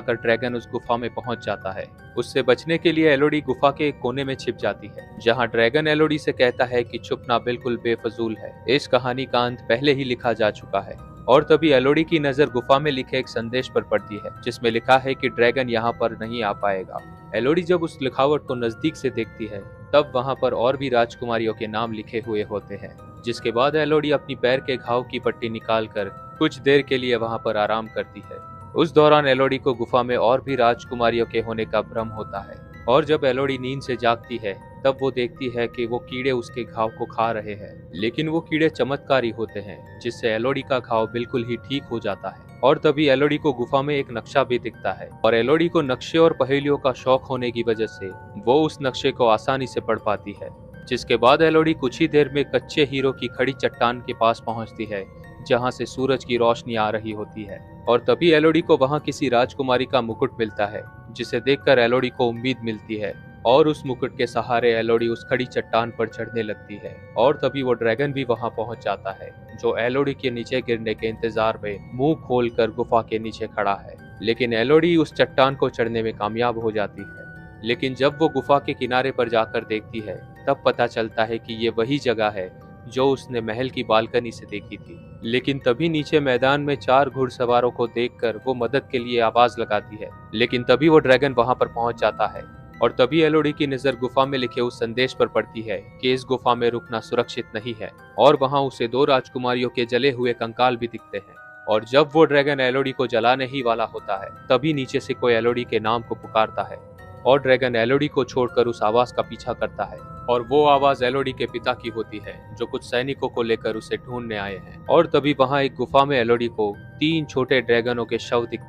जाकर ड्रैगन उस गुफा में पहुंच जाता है। उससे बचने के लिए एलोडी गुफा के एक कोने में छिप जाती है, जहां ड्रैगन एलोडी से कहता है कि छुपना बिल्कुल बेफजूल है, इस कहानी का अंत पहले ही लिखा जा चुका है। और तभी एलोडी की नजर गुफा में लिखे एक संदेश पर पड़ती है, जिसमें लिखा है कि ड्रैगन यहाँ पर नहीं आ पाएगा। एलोडी जब उस लिखावट को नजदीक से देखती है, तब वहाँ पर और भी राजकुमारियों के नाम लिखे हुए होते हैं। जिसके बाद एलोडी अपनी पैर के घाव की पट्टी निकालकर कुछ देर के लिए वहाँ पर आराम करती है। उस दौरान एलोडी को गुफा में और भी राजकुमारियों के होने का भ्रम होता है, और जब एलोडी नींद से जागती है, तब वो देखती है कि वो कीड़े उसके घाव को खा रहे हैं। लेकिन वो कीड़े चमत्कारी होते हैं, जिससे एलोडी का घाव बिल्कुल ही ठीक हो जाता है। और तभी एलोडी को गुफा में एक नक्शा भी दिखता है, और एलोडी को नक्शे और पहेलियों का शौक होने की वजह से वो उस नक्शे को आसानी से पढ़ पाती है। जिसके बाद एलोडी कुछ ही देर में कच्चे हीरो की खड़ी चट्टान के पास पहुंचती है, जहां से सूरज की रोशनी आ रही होती है। और तभी एलोडी को वहां किसी राजकुमारी का मुकुट मिलता है, जिसे देखकर एलोडी को उम्मीद मिलती है, और उस मुकुट के सहारे एलोडी उस खड़ी चट्टान पर चढ़ने लगती है। और तभी वो ड्रैगन भी वहां पहुंच जाता है, जो एलोडी के नीचे गिरने के इंतजार में मुंह खोलकर गुफा के नीचे खड़ा है। लेकिन एलोडी उस चट्टान को चढ़ने में कामयाब हो जाती है। लेकिन जब वो गुफा के किनारे पर जाकर देखती है, तब पता चलता है कि ये वही जगह है जो उसने महल की बालकनी से देखी थी। लेकिन तभी नीचे मैदान में 4 घुड़सवारों को देखकर वो मदद के लिए आवाज लगाती है। लेकिन तभी वो ड्रैगन वहां पर पहुंच जाता है, और तभी एलोडी की नजर गुफा में लिखे उस संदेश पर पड़ती है कि इस गुफा में रुकना सुरक्षित नहीं है। और वहां उसे 2 राजकुमारियों के जले हुए कंकाल भी दिखते हैं। और जब वो ड्रैगन एलोडी को जलाने ही वाला होता है, तभी नीचे से कोई एलोडी के नाम को पुकारता है, और ड्रैगन एलोडी को छोड़कर उस आवाज का पीछा करता है। और वो आवाज एलोडी के पिता की होती है, जो कुछ सैनिकों को लेकर उसे ढूंढने आए हैं। और तभी वहां एक गुफा में एलोडी को 3 छोटे ड्रैगनों के शव दिखते